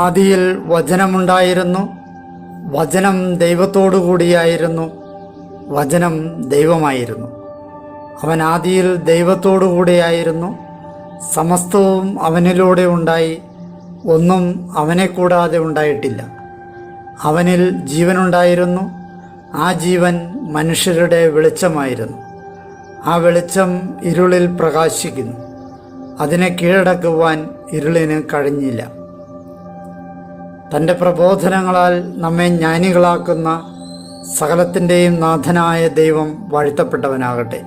ആദിയിൽ വചനമുണ്ടായിരുന്നു, വചനം ദൈവത്തോടു കൂടിയായിരുന്നു, വചനം ദൈവമായിരുന്നു. അവൻ ആദിയിൽ ദൈവത്തോടു കൂടിയായിരുന്നു. സമസ്തവും അവനിലൂടെ ഉണ്ടായി, ഒന്നും അവനെ കൂടാതെ ഉണ്ടായിട്ടില്ല. അവനിൽ ജീവനുണ്ടായിരുന്നു, ആ ജീവൻ മനുഷ്യരുടെ വെളിച്ചമായിരുന്നു. ആ വെളിച്ചം ഇരുളിൽ പ്രകാശിക്കുന്നു, അതിനെ കീഴടക്കുവാൻ ഇരുളിന് കഴിഞ്ഞില്ല. തൻ്റെ പ്രബോധനങ്ങളാൽ നമ്മെ ജ്ഞാനികളാക്കുന്ന സകലത്തിൻ്റെയും നാഥനായ ദൈവം വാഴ്ത്തപ്പെട്ടവനാകട്ടെ.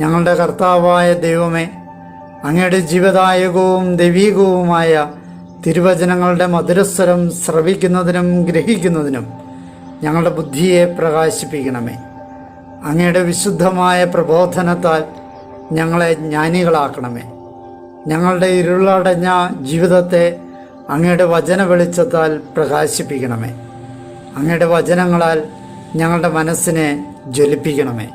ഞങ്ങളുടെ കർത്താവായ ദൈവമേ, അങ്ങയുടെ ജീവദായകവും ദൈവീകവുമായ തിരുവചനങ്ങളുടെ മധുരസ്വരം ശ്രവിക്കുന്നതിനും ഗ്രഹിക്കുന്നതിനും ഞങ്ങളുടെ ബുദ്ധിയെ പ്രകാശിപ്പിക്കണമേ. അങ്ങയുടെ വിശുദ്ധമായ പ്രബോധനത്താൽ ഞങ്ങളെ ജ്ഞാനികളാക്കണമേ. ഞങ്ങളുടെ ഇരുളടഞ്ഞ ജീവിതത്തെ അങ്ങയുടെ വചന വെളിച്ചത്താൽ പ്രകാശിപ്പിക്കണമേ. അങ്ങയുടെ വചനങ്ങളാൽ ഞങ്ങളുടെ മനസ്സിനെ ജ്വലിപ്പിക്കണമേ.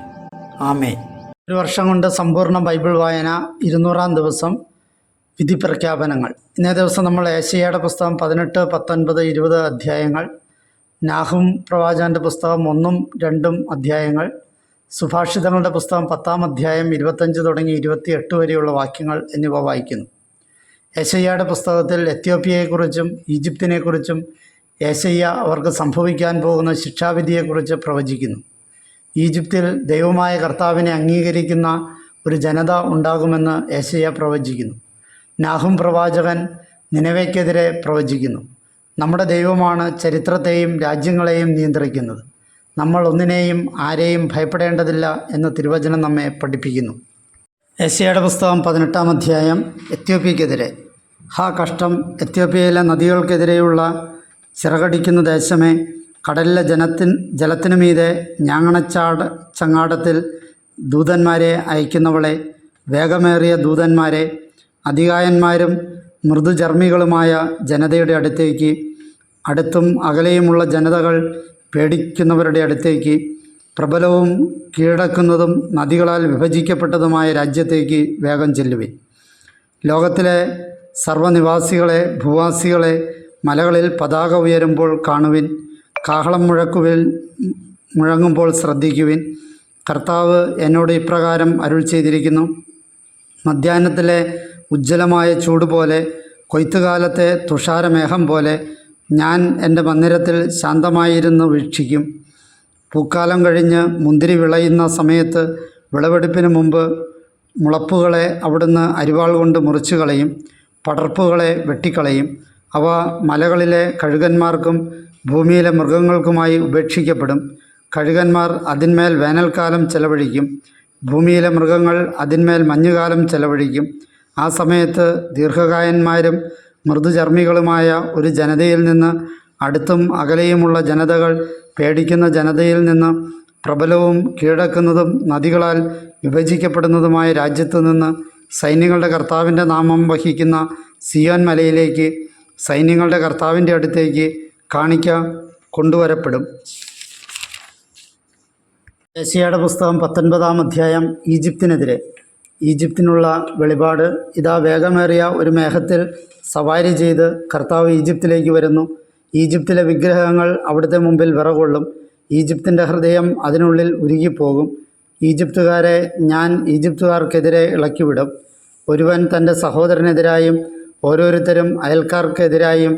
ആമേൻ. ഒരു വർഷം കൊണ്ട് സമ്പൂർണ്ണ ബൈബിൾ വായന 200-ാം ദിവസം. വിധി പ്രഖ്യാപനങ്ങൾ. ഇന്നേ ദിവസം നമ്മൾ ഏശയ്യായുടെ പുസ്തകം 18, 19, 20 അധ്യായങ്ങൾ, നാഹും പ്രവാചകൻ്റെ പുസ്തകം 1, 2 അധ്യായങ്ങൾ, സുഭാഷിതങ്ങളുടെ പുസ്തകം 10-ാം അധ്യായം 25 തുടങ്ങി 28 വരെയുള്ള വാക്യങ്ങൾ എന്നിവ വായിക്കുന്നു. ഏശയ്യായുടെ പുസ്തകത്തിൽ എത്യോപ്യയെക്കുറിച്ചും ഈജിപ്തിനെക്കുറിച്ചും ഏശയ്യ അവർക്ക് സംഭവിക്കാൻ പോകുന്ന ശിക്ഷാവിധിയെക്കുറിച്ച് പ്രവചിക്കുന്നു. ഈജിപ്തിൽ ദൈവമായ കർത്താവിനെ അംഗീകരിക്കുന്ന ഒരു ജനത ഉണ്ടാകുമെന്ന് ഏശയ്യ പ്രവചിക്കുന്നു. നാഹും പ്രവാചകൻ നിനവയ്ക്കെതിരെ പ്രവചിക്കുന്നു. നമ്മുടെ ദൈവമാണ് ചരിത്രത്തെയും രാജ്യങ്ങളെയും നിയന്ത്രിക്കുന്നത്. നമ്മൾ ഒന്നിനെയും ആരെയും ഭയപ്പെടേണ്ടതില്ല എന്ന് തിരുവചനം നമ്മെ പഠിപ്പിക്കുന്നു. ഏശയ്യായുടെ പുസ്തകം 18-ാം അധ്യായം. എത്യോപ്യക്കെതിരെ. ഹാ കഷ്ടം! എത്യോപ്യയിലെ നദികൾക്കെതിരെയുള്ള ചിറകടിക്കുന്ന ദേശമേ, കടലിലെ ജലത്തിനു മീതെ ചങ്ങാടത്തിൽ ദൂതന്മാരെ അയക്കുന്നവളെ, വേഗമേറിയ ദൂതന്മാരെ, അതികായന്മാരും മൃദുചർമ്മികളുമായ ജനതയുടെ അടുത്തും അകലെയുമുള്ള ജനതകൾ പേടിക്കുന്നവരുടെ അടുത്തേക്ക്, പ്രബലവും കീഴടക്കുന്നതും നദികളാൽ വിഭജിക്കപ്പെട്ടതുമായ രാജ്യത്തേക്ക് വേഗം ചെല്ലുവിൻ. ലോകത്തിലെ സർവ്വനിവാസികളെ, ഭൂവാസികളെ, മലകളിൽ പതാക ഉയരുമ്പോൾ കാണുവിൻ. കാഹളം മുഴങ്ങുമ്പോൾ ശ്രദ്ധിക്കുവിൻ. കർത്താവ് എന്നോട് ഇപ്രകാരം അരുൾ ചെയ്തിരിക്കുന്നു: മധ്യാഹ്നത്തിലെ ഉജ്ജ്വലമായ ചൂട് പോലെ, കൊയ്ത്തുകാലത്തെ തുഷാരമേഘം പോലെ ഞാൻ എൻ്റെ മന്ദിരത്തിൽ ശാന്തമായിരുന്നു വീക്ഷിക്കും. പൂക്കാലം കഴിഞ്ഞ് മുന്തിരി വിളയുന്ന സമയത്ത് വിളവെടുപ്പിന് മുമ്പ് മുളപ്പുകളെ അവിടുന്ന് അരിവാൾ കൊണ്ട് മുറിച്ചു കളയും, പടർപ്പുകളെ വെട്ടിക്കളയും. അവ മലകളിലെ കഴുകന്മാർക്കും ഭൂമിയിലെ മൃഗങ്ങൾക്കുമായി ഉപേക്ഷിക്കപ്പെടും. കഴുകന്മാർ അതിന്മേൽ വേനൽക്കാലം ചെലവഴിക്കും, ഭൂമിയിലെ മൃഗങ്ങൾ അതിന്മേൽ മഞ്ഞുകാലം ചെലവഴിക്കും. ആ സമയത്ത് ദീർഘകായന്മാരും മൃദുചർമ്മികളുമായ ഒരു ജനതയിൽ നിന്ന്, അടുത്തും അകലെയുമുള്ള ജനതകൾ പേടിക്കുന്ന ജനതയിൽ നിന്ന്, പ്രബലവും കീഴടക്കുന്നതും നദികളാൽ വിഭജിക്കപ്പെടുന്നതുമായ രാജ്യത്തു നിന്ന് സൈന്യങ്ങളുടെ കർത്താവിൻ്റെ നാമം വഹിക്കുന്ന സിയോൻ മലയിലേക്ക്, സൈന്യങ്ങളുടെ കർത്താവിൻ്റെ അടുത്തേക്ക് കാണിക്ക കൊണ്ടുവരപ്പെടും. ഏശയ്യായുടെ പുസ്തകം 19-ാം അധ്യായം. ഈജിപ്തിനെതിരെ. ഈജിപ്തിനുള്ള വെളിപാട്. ഇതാ, വേഗമേറിയ ഒരു മേഘത്തിൽ സവാരി ചെയ്ത് കർത്താവ് ഈജിപ്തിലേക്ക് വരുന്നു. ഈജിപ്തിലെ വിഗ്രഹങ്ങൾ അവിടുത്തെ മുമ്പിൽ വിറകൊള്ളും. ഈജിപ്തിൻ്റെ ഹൃദയം അതിനുള്ളിൽ ഉരുകിപ്പോകും. ഈജിപ്തുകാരെ ഞാൻ ഈജിപ്തുകാർക്കെതിരെ ഇളക്കിവിടും. ഒരുവൻ തൻ്റെ സഹോദരനെതിരായും ഓരോരുത്തരും അയൽക്കാർക്കെതിരായും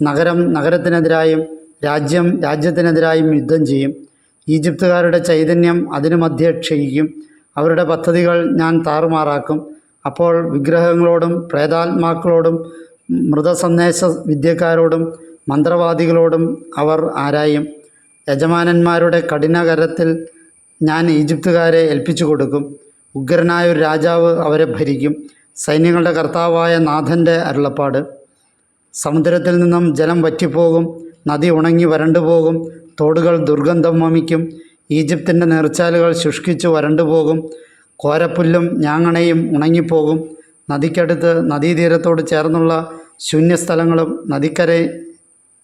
നഗരം നഗരത്തിനെതിരായും രാജ്യം രാജ്യത്തിനെതിരായും യുദ്ധം ചെയ്യും. ഈജിപ്തുകാരുടെ ചൈതന്യം അതിനു മധ്യേ ക്ഷയിക്കും. അവരുടെ പദ്ധതികൾ ഞാൻ താറുമാറാക്കും. അപ്പോൾ വിഗ്രഹങ്ങളോടും പ്രേതാത്മാക്കളോടും മൃതസന്ദേശ വിദ്യക്കാരോടും മന്ത്രവാദികളോടും അവർ ആരായും. യജമാനന്മാരുടെ കഠിനകരത്തിൽ ഞാൻ ഈജിപ്തുകാരെ ഏൽപ്പിച്ചു കൊടുക്കും. ഉഗ്രനായൊരു രാജാവ് അവരെ ഭരിക്കും. സൈന്യങ്ങളുടെ കർത്താവായ നാഥൻ്റെ അരുളപ്പാട്. സമുദ്രത്തിൽ നിന്നും ജലം വറ്റിപ്പോകും, നദി ഉണങ്ങി വരണ്ടുപോകും, തോടുകൾ ദുർഗന്ധം വമിക്കും, ഈജിപ്തിൻ്റെ നീർച്ചാലുകൾ ശുഷ്കിച്ചു വരണ്ടുപോകും, കോരപ്പുല്ലും ഞാങ്ങണയും ഉണങ്ങിപ്പോകും. നദിക്കടുത്ത് നദീതീരത്തോട് ചേർന്നുള്ള ശൂന്യസ്ഥലങ്ങളും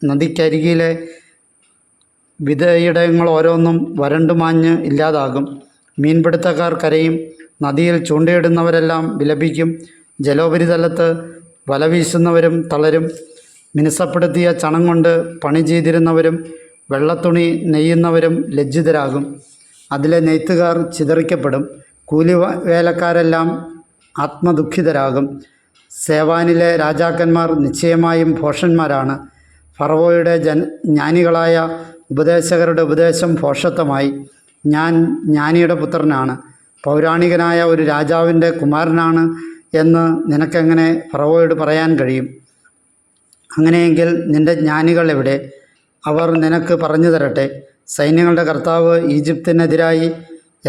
നദിക്കരികിലെ വിധയിടങ്ങൾ ഓരോന്നും വരണ്ടുമാഞ്ഞ് ഇല്ലാതാകും. മീൻപിടുത്തക്കാർ കരയും, നദിയിൽ ചൂണ്ടയിടുന്നവരെല്ലാം വിലപിക്കും. ജലോപരിതലത്ത് വല വീശുന്നവരും തളരും. മിനുസപ്പെടുത്തിയ ചണം കൊണ്ട് പണി ചെയ്തിരുന്നവരും വെള്ളത്തുണി നെയ്യുന്നവരും ലജ്ജിതരാകും. അതിലെ നെയ്ത്തുകാർ ചിതറിക്കപ്പെടും. കൂലി വേലക്കാരെല്ലാം ആത്മദുഃഖിതരാകും. സേവാനിലെ രാജാക്കന്മാർ നിശ്ചയമായും ഭോഷന്മാരാണ്. ഫറവോയുടെ ജ്ഞാനികളായ ഉപദേശകരുടെ ഉപദേശം ഭോഷത്വമായി. ഞാൻ ജ്ഞാനിയുടെ പുത്രനാണ്, പൗരാണികനായ ഒരു രാജാവിൻ്റെ കുമാരനാണ് എന്ന് നിനക്കെങ്ങനെ ഫറവോയോട് പറയാൻ കഴിയും? അങ്ങനെയെങ്കിൽ നിന്റെ ജ്ഞാനികൾ എവിടെ? അവർ നിനക്ക് പറഞ്ഞു തരട്ടെ. സൈന്യങ്ങളുടെ കർത്താവ് ഈജിപ്തിനെതിരായി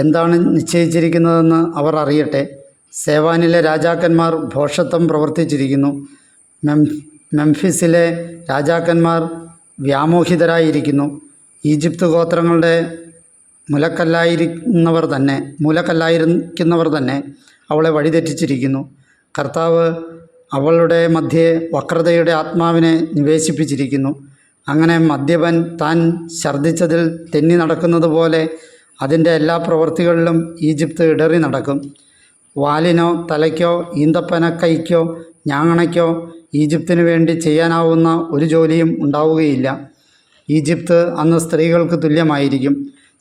എന്താണ് നിശ്ചയിച്ചിരിക്കുന്നതെന്ന് അവർ അറിയട്ടെ. സേവാനിലെ രാജാക്കന്മാർ ഭോഷത്വം പ്രവർത്തിച്ചിരിക്കുന്നു. മെംഫിസിലെ രാജാക്കന്മാർ വ്യാമോഹിതരായിരിക്കുന്നു. ഈജിപ്ത് ഗോത്രങ്ങളുടെ മൂലക്കല്ലായിരിക്കുന്നവർ തന്നെ അവളെ വഴിതെറ്റിച്ചിരിക്കുന്നു. കർത്താവ് അവളുടെ മധ്യേ വക്രതയുടെ ആത്മാവിനെ നിവേശിപ്പിച്ചിരിക്കുന്നു. അങ്ങനെ മദ്യപൻ താൻ ഛർദ്ദിച്ചതിൽ തെന്നി നടക്കുന്നത് പോലെ അതിൻ്റെ എല്ലാ പ്രവൃത്തികളിലും ഈജിപ്ത് ഇടറി നടക്കും. വാലിനോ തലയ്ക്കോ ഈന്തപ്പനക്കൈക്കോ ഞാങ്ങണയ്ക്കോ ഈജിപ്തിനു വേണ്ടി ചെയ്യാനാവുന്ന ഒരു ജോലിയും ഉണ്ടാവുകയില്ല. ഈജിപ്ത് അന്ന് സ്ത്രീകൾക്ക് തുല്യമായിരിക്കും.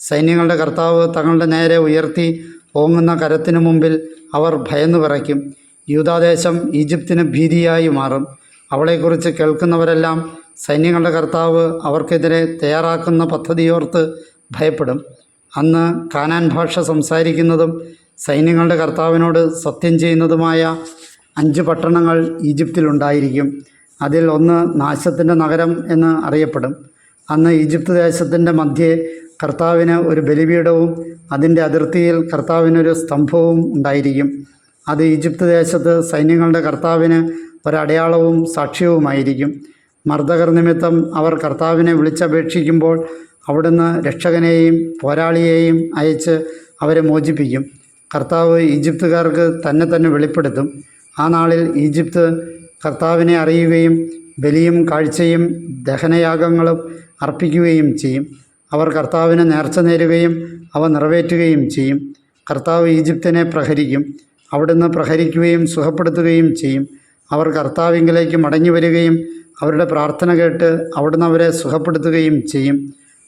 സൈന്യങ്ങളുടെ കർത്താവ് തങ്ങളുടെ നേരെ ഉയർത്തി ഓങ്ങുന്ന കരത്തിനു മുമ്പിൽ അവർ ഭയന്നു വിറയ്ക്കും. യൂദാദേശം ഈജിപ്തിന് ഭീതിയായി മാറും. അവളെക്കുറിച്ച് കേൾക്കുന്നവരെല്ലാം സൈന്യങ്ങളുടെ കർത്താവ് അവർക്കെതിരെ തയ്യാറാക്കുന്ന പദ്ധതിയോർത്ത് ഭയപ്പെടും. അന്ന് കാനാൻ ഭാഷ സംസാരിക്കുന്നതും സൈന്യങ്ങളുടെ കർത്താവിനോട് സത്യം ചെയ്യുന്നതുമായ 5 പട്ടണങ്ങൾ ഈജിപ്തിലുണ്ടായിരിക്കും. അതിൽ ഒന്ന് നാശത്തിൻ്റെ നഗരം എന്ന് അറിയപ്പെടും. അന്ന് ഈജിപ്ത് ദേശത്തിൻ്റെ മധ്യേ കർത്താവിന് ഒരു ബലിപീഠവും അതിൻ്റെ അതിർത്തിയിൽ കർത്താവിനൊരു സ്തംഭവും ഉണ്ടായിരിക്കും. അത് ഈജിപ്ത് ദേശത്ത് സൈന്യങ്ങളുടെ കർത്താവിന് ഒരടയാളവും സാക്ഷ്യവുമായിരിക്കും. മർദ്ദകർ നിമിത്തം അവർ കർത്താവിനെ വിളിച്ചപേക്ഷിക്കുമ്പോൾ അവിടുന്ന് രക്ഷകനെയും പോരാളിയെയും അയച്ച് അവരെ മോചിപ്പിക്കും. കർത്താവ് ഈജിപ്തുകാർക്ക് തന്നെ വെളിപ്പെടുത്തും. ആ നാളിൽ ഈജിപ്ത് കർത്താവിനെ അറിയുകയും ബലിയും കാഴ്ചയും ദഹനയാഗങ്ങളും അർപ്പിക്കുകയും ചെയ്യും. അവർ കർത്താവിന് നേർച്ച നേരുകയും അവ നിറവേറ്റുകയും ചെയ്യും. കർത്താവ് ഈജിപ്തിനെ പ്രഹരിക്കും. അവിടുന്ന് പ്രഹരിക്കുകയും സുഖപ്പെടുത്തുകയും ചെയ്യും. അവർ കർത്താവിങ്കിലേക്ക് മടങ്ങി വരികയും അവരുടെ പ്രാർത്ഥന കേട്ട് അവിടുന്ന് അവരെ സുഖപ്പെടുത്തുകയും ചെയ്യും.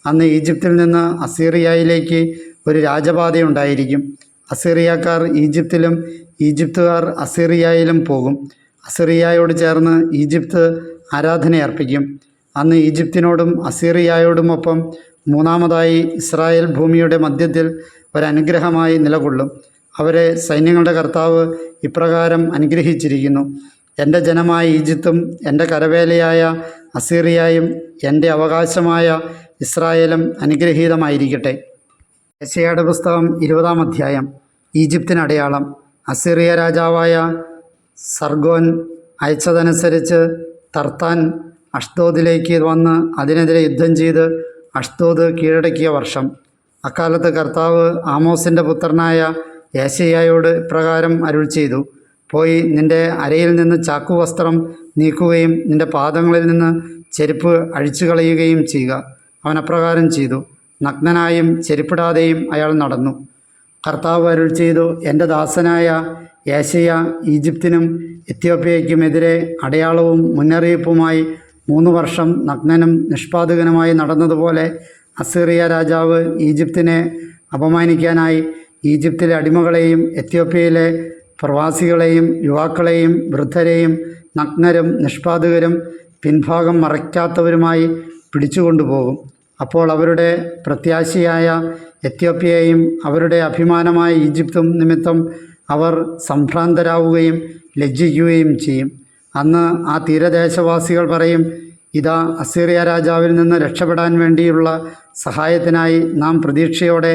അന്ന് ഈജിപ്തിൽ നിന്ന് അസീറിയയിലേക്ക് ഒരു രാജപാതയുണ്ടായിരിക്കും. അസീറിയക്കാർ ഈജിപ്തിലും ഈജിപ്തുകാർ അസീറിയയിലും പോകും. അസീറിയയോട് ചേർന്ന് ഈജിപ്ത് ആരാധനയർപ്പിക്കും. അന്ന് ഈജിപ്തിനോടും അസീറിയയോടുമൊപ്പം മൂന്നാമതായി ഇസ്രായേൽ ഭൂമിയുടെ മധ്യത്തിൽ ഒരനുഗ്രഹമായി നിലകൊള്ളും. അവരെ സൈന്യങ്ങളുടെ കർത്താവ് ഇപ്രകാരം അനുഗ്രഹിച്ചിരിക്കുന്നു: എൻ്റെ ജനമായ ഈജിപ്തും എൻ്റെ കരവേലയായ അസീറിയയും എൻ്റെ അവകാശമായ ഇസ്രായേലും അനുഗ്രഹീതമായിരിക്കട്ടെ. യെശയ്യായുടെ പുസ്തകം 20-ാം അധ്യായം. ഈജിപ്തിന് അടയാളം. അസീറിയ രാജാവായ സർഗോൻ അയച്ചതനുസരിച്ച് തർത്താൻ അഷ്ദോദിലേക്ക് വന്ന് അതിനെതിരെ യുദ്ധം ചെയ്ത് അഷ്ദോദ് കീഴടക്കിയ വർഷം. അക്കാലത്ത് കർത്താവ് ആമോസിൻ്റെ പുത്രനായ യെശയ്യായോട് ഇപ്രകാരം അരുൾ ചെയ്തു: പോയി നിൻ്റെ അരയിൽ നിന്ന് ചാക്കുവസ്ത്രം നീക്കുകയും നിൻ്റെ പാദങ്ങളിൽ നിന്ന് ചെരുപ്പ് അഴിച്ചു കളയുകയും ചെയ്യുക. അവൻ അപ്രകാരം ചെയ്തു. നഗ്നനായും ചെരുപ്പിടാതെയും അയാൾ നടന്നു. കർത്താവ് അരുൾ ചെയ്തു: എൻ്റെ ദാസനായ യെശയ്യാ ഈജിപ്തിനും എത്യോപ്യയ്ക്കുമെതിരെ അടയാളവും മുന്നറിയിപ്പുമായി 3 വർഷം നഗ്നനും നിഷ്പാദകനുമായി നടന്നതുപോലെ അസീറിയ രാജാവ് ഈജിപ്തിനെ അപമാനിക്കാനായി ഈജിപ്തിലെ അടിമകളെയും എത്യോപ്യയിലെ പ്രവാസികളെയും യുവാക്കളെയും വൃദ്ധരെയും നഗ്നരും നിഷ്പാദകരും പിൻഭാഗം മറയ്ക്കാത്തവരുമായി പിടിച്ചുകൊണ്ടുപോകും. അപ്പോൾ അവരുടെ പ്രത്യാശയായ എത്യോപ്യയെയും അവരുടെ അഭിമാനമായ ഈജിപ്തും നിമിത്തം അവർ സംഭ്രാന്തരാവുകയും ലജ്ജിക്കുകയും ചെയ്യും. അന്ന് ആ തീരദേശവാസികൾ പറയും: ഇതാ, അസീറിയ രാജാവിൽ നിന്ന് രക്ഷപ്പെടാൻ വേണ്ടിയുള്ള സഹായത്തിനായി നാം പ്രതീക്ഷയോടെ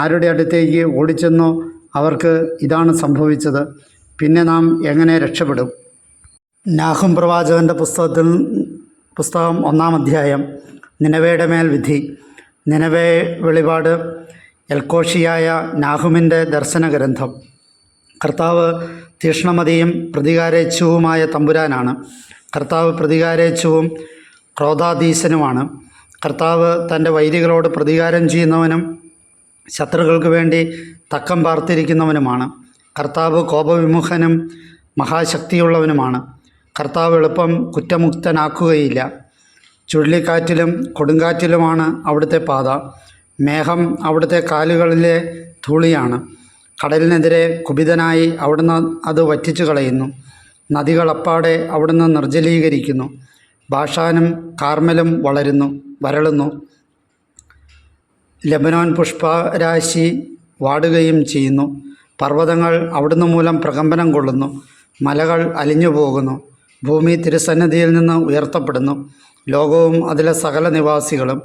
ആരുടെ അടുത്തേക്ക് ഓടിച്ചെന്നോ അവർക്ക് ഇതാണ് സംഭവിച്ചത്. പിന്നെ നാം എങ്ങനെ രക്ഷപ്പെടും? നാഹും പ്രവാചകൻ്റെ പുസ്തകം 1-ാം അധ്യായം. നിനവയുടെ മേൽ വിധി. നിനവേ വെളിപാട്. എൽക്കോഷിയായ നാഹുമിൻ്റെ ദർശനഗ്രന്ഥം. കർത്താവ് തീക്ഷ്ണമതിയും പ്രതികാരേച്ഛുവുമായ തമ്പുരാനാണ്. കർത്താവ് പ്രതികാരേച്ഛുവും ക്രോധാധീശനുമാണ്. കർത്താവ് തൻ്റെ വൈരികളോട് പ്രതികാരം ചെയ്യുന്നവനും ശത്രുക്കൾക്ക് വേണ്ടി തക്കം പാർത്തിരിക്കുന്നവനുമാണ്. കർത്താവ് കോപവിമുഖനും മഹാശക്തിയുള്ളവനുമാണ്. കർത്താവ് എളുപ്പം കുറ്റമുക്തനാക്കുകയില്ല. ചുഴലിക്കാറ്റിലും കൊടുങ്കാറ്റിലുമാണ് അവിടുത്തെ പാത. മേഘം അവിടുത്തെ കാലുകളിലെ ധൂളിയാണ്. കടലിനെതിരെ കുപിതനായി അവിടുന്ന് അത് വറ്റിച്ചു കളയുന്നു. നദികളപ്പാടെ അവിടുന്ന് നിർജ്ജലീകരിക്കുന്നു. ബാഷാനും കാർമലും വരളുന്നു. ലെബനോൻ പുഷ്പരാശി വാടുകയും ചെയ്യുന്നു. പർവ്വതങ്ങൾ അവിടുന്ന് മൂലം പ്രകമ്പനം കൊള്ളുന്നു. മലകൾ അലിഞ്ഞു പോകുന്നു. ഭൂമി തിരുസന്നിധിയിൽ നിന്ന് ഉയർത്തപ്പെടുന്നു. ലോകവും അതിലെ സകല നിവാസികളും.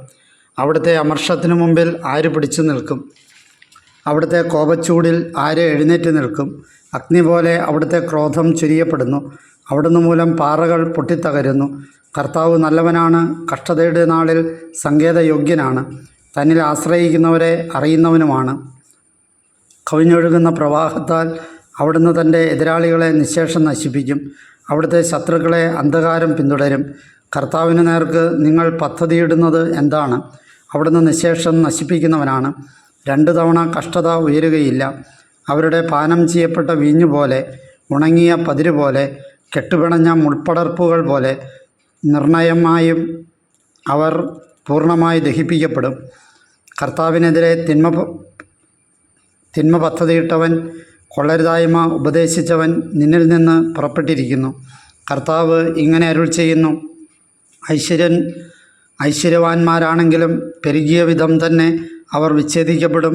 അവിടുത്തെ അമർഷത്തിനു മുമ്പിൽ ആര് പിടിച്ചു നിൽക്കും? അവിടുത്തെ കോപച്ചൂടിൽ ആര് എഴുന്നേറ്റ് നിൽക്കും? അഗ്നി പോലെ അവിടുത്തെ ക്രോധം ചൊരിയപ്പെടുന്നു. അവിടുന്ന് മൂലം പാറകൾ പൊട്ടിത്തകരുന്നു. കർത്താവ് നല്ലവനാണ്, കഷ്ടതയുടെ നാളിൽ സങ്കേതയോഗ്യനാണ്, തന്നിൽ ആശ്രയിക്കുന്നവരെ അറിയുന്നവനുമാണ്. കവിഞ്ഞൊഴുകുന്ന പ്രവാഹത്താൽ അവിടുന്ന് തൻ്റെ എതിരാളികളെ നിശ്ശേഷം നശിപ്പിക്കും. അവിടുത്തെ ശത്രുക്കളെ അന്ധകാരം പിന്തുടരും. കർത്താവിന് നേർക്ക് നിങ്ങൾ പദ്ധതിയിടുന്നത് എന്താണ്? അവിടുന്ന് നിശ്ശേഷം നശിപ്പിക്കുന്നവനാണ്. 2 തവണ കഷ്ടത ഉയരുകയില്ല. അവരുടെ പാനം ചെയ്യപ്പെട്ട വീഞ്ഞുപോലെ, ഉണങ്ങിയ പതിരുപോലെ, കെട്ടുപിണഞ്ഞ മുൾപ്പടർപ്പുകൾ പോലെ നിർണയമായും അവർ പൂർണ്ണമായി ദഹിപ്പിക്കപ്പെടും. കർത്താവിനെതിരെ തിന്മ പദ്ധതിയിട്ടവൻ, കൊള്ളരുതായ്മ ഉപദേശിച്ചവൻ നിന്നിൽ നിന്ന് പുറപ്പെട്ടിരിക്കുന്നു. കർത്താവ് ഇങ്ങനെ അരുൾ ചെയ്യുന്നു: ഐശ്വര്യവാന്മാരാണെങ്കിലും പെരുകിയ വിധം തന്നെ അവർ വിച്ഛേദിക്കപ്പെടും.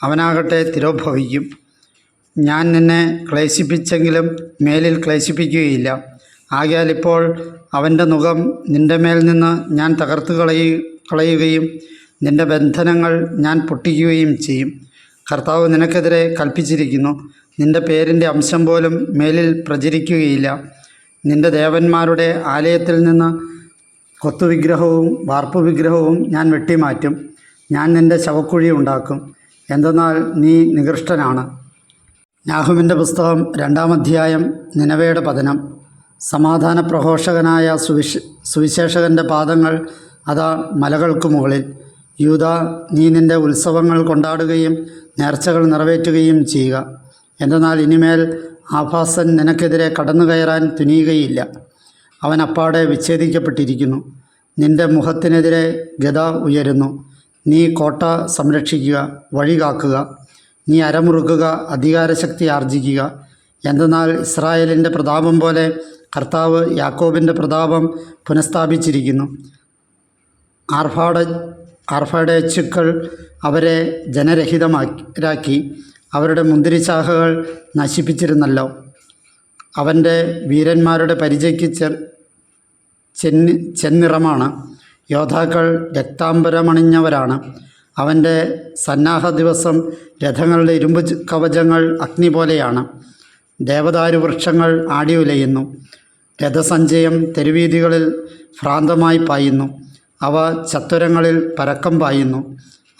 അവനാകട്ടെ തിരോഭവിക്കും. ഞാൻ നിന്നെ ക്ലേശിപ്പിച്ചെങ്കിലും മേലിൽ ക്ലേശിപ്പിക്കുകയില്ല. ആകയാൽ ഇപ്പോൾ അവൻ്റെ നുകം നിൻ്റെ മേൽ നിന്ന് ഞാൻ തകർത്ത് കളയുകയും നിൻ്റെ ബന്ധനങ്ങൾ ഞാൻ പൊട്ടിക്കുകയും ചെയ്യും. കർത്താവ് നിനക്കെതിരെ കൽപ്പിച്ചിരിക്കുന്നു. നിൻ്റെ പേരിൻ്റെ അംശം പോലും മേലിൽ പ്രചരിക്കുകയില്ല. നിൻ്റെ ദേവന്മാരുടെ ആലയത്തിൽ നിന്ന് കൊത്തുവിഗ്രഹവും വാർപ്പുവിഗ്രഹവും ഞാൻ വെട്ടിമാറ്റും. ഞാൻ നിൻ്റെ ശവക്കുഴി ഉണ്ടാക്കും, എന്തെന്നാൽ നീ നികൃഷ്ടനാണ്. നാഹുമിൻ്റെ പുസ്തകം 2-ാം അധ്യായം. നിനവയുടെ പതനം. സമാധാന പ്രഘോഷകനായ സുവിശേഷകൻ്റെ പാദങ്ങൾ അതാ മലകൾക്ക് മുകളിൽ. യൂദാ, നീ നിൻ്റെ ഉത്സവങ്ങൾ കൊണ്ടാടുകയും നേർച്ചകൾ നിറവേറ്റുകയും ചെയ്യുക. എന്തെന്നാൽ ഇനിമേൽ ആഭാസൻ നിനക്കെതിരെ കടന്നു കയറാൻ തുനിയുകയില്ല. അവൻ അപ്പാടെ വിച്ഛേദിക്കപ്പെട്ടിരിക്കുന്നു. നിൻ്റെ മുഖത്തിനെതിരെ ഗദ ഉയരുന്നു. നീ കോട്ട സംരക്ഷിക്കുക, വഴി കാക്കുക. നീ അരമുറുക്കുക, അധികാരശക്തി ആർജിക്കുക. എന്തെന്നാൽ ഇസ്രായേലിൻ്റെ പ്രതാപം പോലെ കർത്താവ് യാക്കോബിൻ്റെ പ്രതാപം പുനഃസ്ഥാപിച്ചിരിക്കുന്നു. ആർഭാടേച്ചുക്കൾ അവരെ ജനരഹിതമാക്കി അവരുടെ മുന്തിരിശാഖകൾ നശിപ്പിച്ചിരുന്നല്ലോ. അവൻ്റെ വീരന്മാരുടെ പരിചയ്ക്ക് ചെന്നിറമാണ്. യോദ്ധാക്കൾ രക്താംബരമണിഞ്ഞവരാണ്. അവൻ്റെ സന്നാഹ ദിവസം രഥങ്ങളുടെ ഇരുമ്പ് കവചങ്ങൾ അഗ്നി പോലെയാണ്. ദേവദാരു വൃക്ഷങ്ങൾ ആടിയുലയുന്നു. രഥസഞ്ചയം തെരുവീഥികളിൽ ഭ്രാന്തമായി പായുന്നു. അവ ചത്വരങ്ങളിൽ പരക്കം പായുന്നു.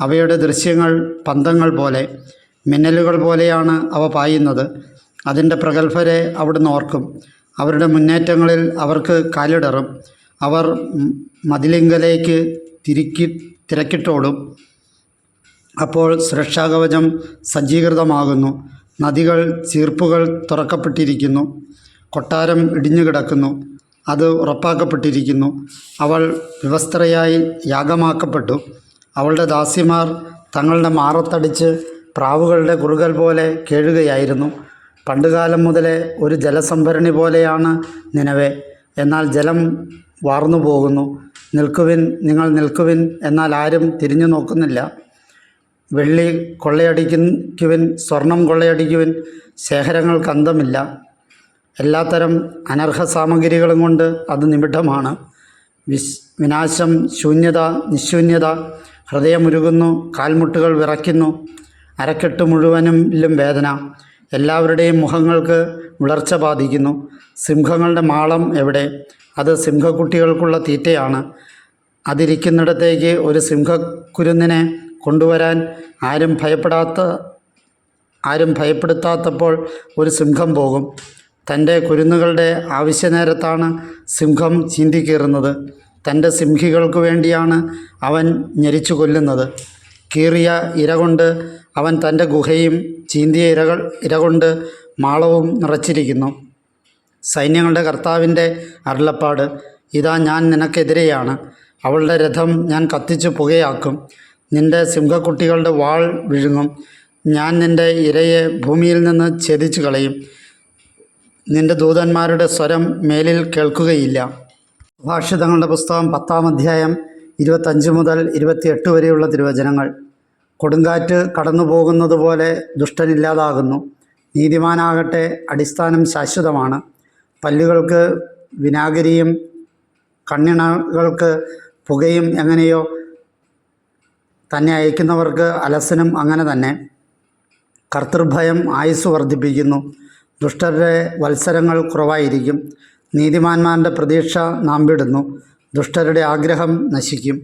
അവയുടെ ദൃശ്യങ്ങൾ പന്തങ്ങൾ പോലെ, മിന്നലുകൾ പോലെയാണ് അവ പായുന്നത്. അതിൻ്റെ പ്രഗത്ഭരെ അവിടുന്ന് ഓർക്കും. അവരുടെ മുന്നേറ്റങ്ങളിൽ അവർക്ക് കാലിടറും. അവർ മതിലിങ്കലേക്ക് തിരക്കിട്ടോടും. അപ്പോൾ സുരക്ഷാകവചം സജ്ജീകൃതമാകുന്നു. നദികൾ ചീർപ്പുകൾ തുറക്കപ്പെട്ടിരിക്കുന്നു. കൊട്ടാരം ഇടിഞ്ഞുകിടക്കുന്നു. അത് ഉറപ്പാക്കപ്പെട്ടിരിക്കുന്നു. അവൾ വിവസ്ത്രയായി യാഗമാക്കപ്പെട്ടു. അവളുടെ ദാസിമാർ തങ്ങളുടെ മാറത്തടിച്ച് പ്രാവുകളുടെ കുറുകൽ പോലെ കേഴുകയായിരുന്നു. പണ്ടുകാലം മുതലേ ഒരു ജലസംഭരണി പോലെയാണ് നിനവെ. എന്നാൽ ജലം വാർന്നു പോകുന്നു. നിൽക്കുവിൻ, നിങ്ങൾ നിൽക്കുവിൻ, എന്നാൽ ആരും തിരിഞ്ഞു നോക്കുന്നില്ല. വെള്ളി കൊള്ളയടിക്കുവിൻ, സ്വർണം കൊള്ളയടിക്കുവിൻ, ശേഖരങ്ങൾക്ക് അന്തമില്ല. എല്ലാത്തരം അനർഹ സാമഗ്രികളും കൊണ്ട് അത് നിബിഡമാണ്. വിനാശം, ശൂന്യത, നിശൂന്യത. ഹൃദയമുരുകുന്നു, കാൽമുട്ടുകൾ വിറയ്ക്കുന്നു. അരക്കെട്ട് മുഴുവനിലും വേദന. എല്ലാവരുടെയും മുഖങ്ങൾക്ക് വിളർച്ച ബാധിക്കുന്നു. സിംഹങ്ങളുടെ മാളം എവിടെ? അത് സിംഹക്കുട്ടികൾക്കുള്ള തീറ്റയാണ്. അതിരിക്കുന്നിടത്തേക്ക് ഒരു സിംഹക്കുരുന്നിനെ കൊണ്ടുവരാൻ ആരും ഭയപ്പെടുത്താത്തപ്പോൾ ഒരു സിംഹം പോകും. തൻ്റെ കുരുന്നുകളുടെ ആവശ്യനേരത്താണ് സിംഹം ചീന്തിക്കീറുന്നത്. തൻ്റെ സിംഹികൾക്ക് വേണ്ടിയാണ് അവൻ ഞെരിച്ചു കൊല്ലുന്നത്. കീറിയ ഇരകൊണ്ട് അവൻ തൻ്റെ ഗുഹയും ചീന്തിയ ഇരകൊണ്ട് മാളവും നിറച്ചിരിക്കുന്നു. സൈന്യങ്ങളുടെ കർത്താവിൻ്റെ അരുളപ്പാട്, ഇതാ ഞാൻ നിനക്കെതിരെയാണ്, അവളുടെ രഥം ഞാൻ കത്തിച്ചു പുകയാക്കും, നിന്റെ സിംഹക്കുട്ടികളുടെ വാൾ വിഴുങ്ങും, ഞാൻ നിന്റെ ഇരയെ ഭൂമിയിൽ നിന്ന് ഛേദിച്ചു കളയും, നിന്റെ ദൂതന്മാരുടെ സ്വരം മേലിൽ കേൾക്കുകയില്ല. സുഭാഷിതങ്ങളുടെ പുസ്തകം 10-ാം അധ്യായം 25 മുതൽ 28 വരെയുള്ള തിരുവചനങ്ങൾ. കൊടുങ്കാറ്റ് കടന്നു പോകുന്നത് പോലെ ദുഷ്ടനില്ലാതാകുന്നു, നീതിമാനാകട്ടെ അടിസ്ഥാനം ശാശ്വതമാണ്. പല്ലുകൾക്ക് വിനാഗിരിയും കണ്ണിണകൾക്ക് പുകയും എങ്ങനെയോ തന്നെ അയക്കുന്നവർക്ക് അലസനും അങ്ങനെ തന്നെ. കർത്തൃഭയം ആയുസ് വർദ്ധിപ്പിക്കുന്നു, ദുഷ്ടരുടെ വത്സരങ്ങൾ കുറവായിരിക്കും. നീതിമാന്മാരുടെ പ്രതീക്ഷ നാം വിടുന്നു, ദുഷ്ടരുടെ ആഗ്രഹം നശിക്കും.